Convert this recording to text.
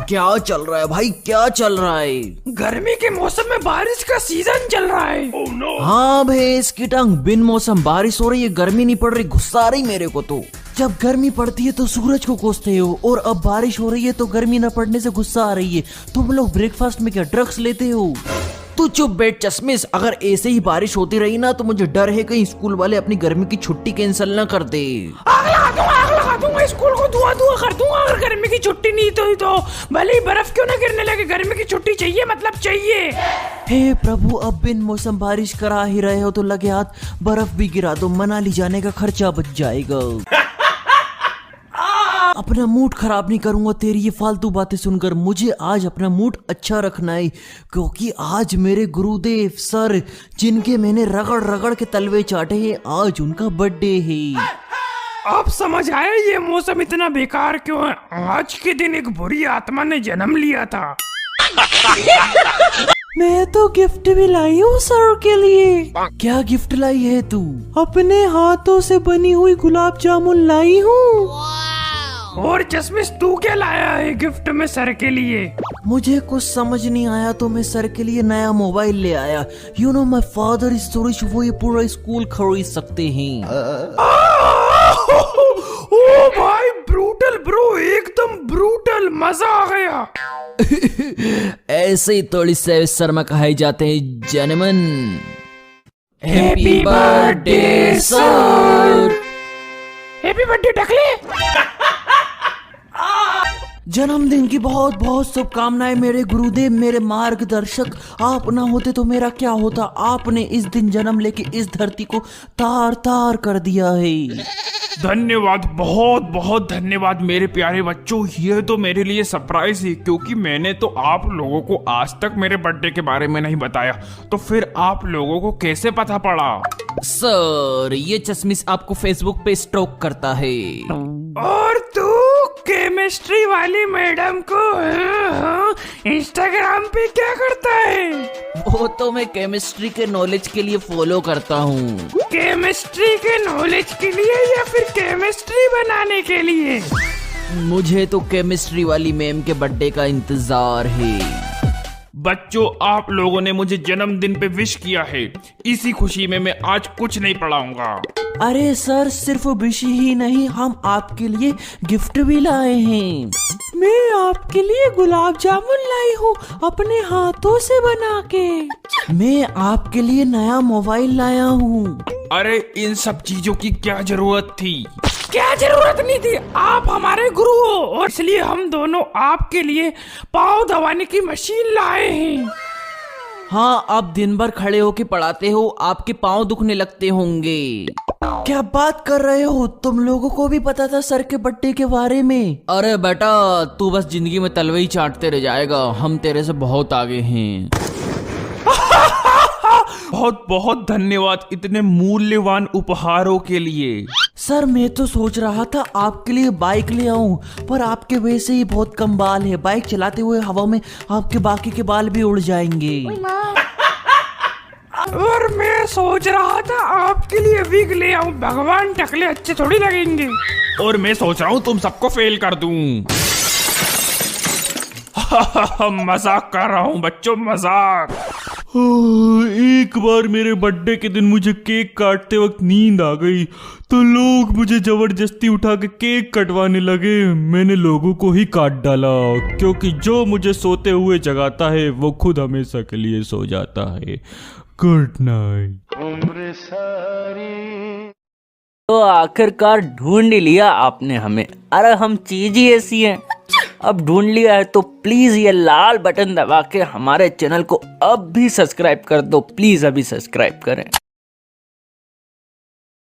क्या चल रहा है भाई, क्या चल रहा है? गर्मी के मौसम में बारिश का सीजन चल रहा है। Oh no! हाँ भैंस की टांग, बिन मौसम बारिश हो रही है, गर्मी नहीं पड़ रही, गुस्सा आ रही मेरे को तो। जब गर्मी पड़ती है तो सूरज को कोसते हो, और अब बारिश हो रही है तो गर्मी न पड़ने से गुस्सा आ रही है। तुम लोग ब्रेकफास्ट में क्या ड्रग्स लेते हो? तू चुप बैठ चश्मिश, अगर ऐसे ही बारिश होती रही ना तो मुझे डर है कहीं स्कूल वाले अपनी गर्मी की छुट्टी कैंसिल ना कर दे। आग लगा दूंगा, स्कूल को धुआं कर दूंगा अगर गर्मी की छुट्टी नहीं तो भले ही बर्फ क्यों ना गिरने लगे, गर्मी की छुट्टी चाहिए मतलब चाहिए। हे प्रभु, अब बिन मौसम बारिश करा ही रहे हो तो लगे हाथ बर्फ भी गिरा दो, मनाली जाने का खर्चा बच जाएगा। अपना मूड खराब नहीं करूंगा तेरी ये फालतू बातें सुनकर। मुझे आज अपना मूड अच्छा रखना है, क्योंकि आज मेरे गुरुदेव सर, जिनके मैंने रगड़ रगड़ के तलवे चाटे हैं, आज उनका बर्थडे है। अब समझ आया ये मौसम इतना बेकार क्यों है। आज के दिन एक बुरी आत्मा ने जन्म लिया था। मैं तो गिफ्ट भी लाई हूँ सर के लिए। क्या गिफ्ट लाई है तू? अपने हाथों से बनी हुई गुलाब जामुन लाई हूँ। और चश्मिश तू क्या लाया है गिफ्ट में सर के लिए? मुझे कुछ समझ नहीं आया तो मैं सर के लिए नया मोबाइल ले आया। You know my father is so rich, वो ये पूरा स्कूल खरीद सकते हैं। ओ भाई ब्रूटल ब्रो, एकदम ब्रूटल, मजा आ गया। ऐसे ही थोड़ी से शर्मा कहाई जाते हैं जनमन। Happy birthday sir. Happy birthday टकले। जन्मदिन की बहुत बहुत शुभकामनाएं मेरे गुरुदेव, मेरे मार्गदर्शक। आप ना होते तो मेरा क्या होता। आपने इस दिन जन्म लेके इस धरती को तार तार कर दिया है। धन्यवाद, बहुत बहुत धन्यवाद मेरे प्यारे बच्चों। ये तो मेरे लिए सरप्राइज है, क्योंकि मैंने तो आप लोगों को आज तक मेरे बर्थडे के बारे में नहीं बताया, तो फिर आप लोगों को कैसे पता पड़ा? सर, ये चश्मिश आपको फेसबुक पे स्टॉक करता है। और तू केमिस्ट्री वाली मैडम को इंस्टाग्राम पे क्या करता है? वो तो मैं केमिस्ट्री के नॉलेज के लिए फॉलो करता हूँ। केमिस्ट्री के नॉलेज के लिए या फिर केमिस्ट्री बनाने के लिए? मुझे तो केमिस्ट्री वाली मैम के बर्थडे का इंतजार है। बच्चों, आप लोगों ने मुझे जन्मदिन पे विश किया है, इसी खुशी में मैं आज कुछ नहीं पढ़ाऊंगा। अरे सर, सिर्फ विश ही नहीं, हम आपके लिए गिफ्ट भी लाए हैं। मैं आपके लिए गुलाब जामुन लाई हूँ, अपने हाथों से बना के। मैं आपके लिए नया मोबाइल लाया हूँ। अरे इन सब चीजों की क्या जरूरत थी? क्या जरूरत नहीं थी, आप हमारे गुरु हो और इसलिए हम दोनों आपके लिए पाँव दबाने की मशीन लाए हैं। हाँ, आप दिन भर खड़े होके पढ़ाते हो, आपके पाँव दुखने लगते होंगे। क्या बात कर रहे हो? तुम लोगों को भी पता था सर के बर्थडे के बारे में? अरे बेटा, तू बस जिंदगी में तलवे ही चाटते रह जाएगा, हम तेरे से बहुत आगे हैं। बहुत बहुत धन्यवाद इतने मूल्यवान उपहारों के लिए। सर, मैं तो सोच रहा था आपके लिए बाइक ले आऊं, पर आपके वैसे ही बहुत कम बाल है, बाइक चलाते हुए हवा में आपके बाकी के बाल भी उड़ जाएंगे। और मैं सोच रहा था आपके लिए विग ले आऊं, भगवान टकले अच्छे थोड़ी लगेंगे। और मैं सोच रहा हूँ तुम सबको फेल कर दूं। मजाक कर रहा हूँ बच्चों, मजाक। एक बार मेरे बर्थडे के दिन मुझे केक काटते वक्त नींद आ गई, तो लोग मुझे जबरदस्ती उठा के केक कटवाने लगे। मैंने लोगों को ही काट डाला, क्योंकि जो मुझे सोते हुए जगाता है वो खुद हमेशा के लिए सो जाता है। Good night. तो आखिरकार ढूंढ ही लिया आपने हमें। अरे हम चीज ही ऐसी हैं। अब ढूंढ लिया है तो प्लीज ये लाल बटन दबा के हमारे चैनल को अब भी सब्सक्राइब कर दो। प्लीज अभी सब्सक्राइब करें।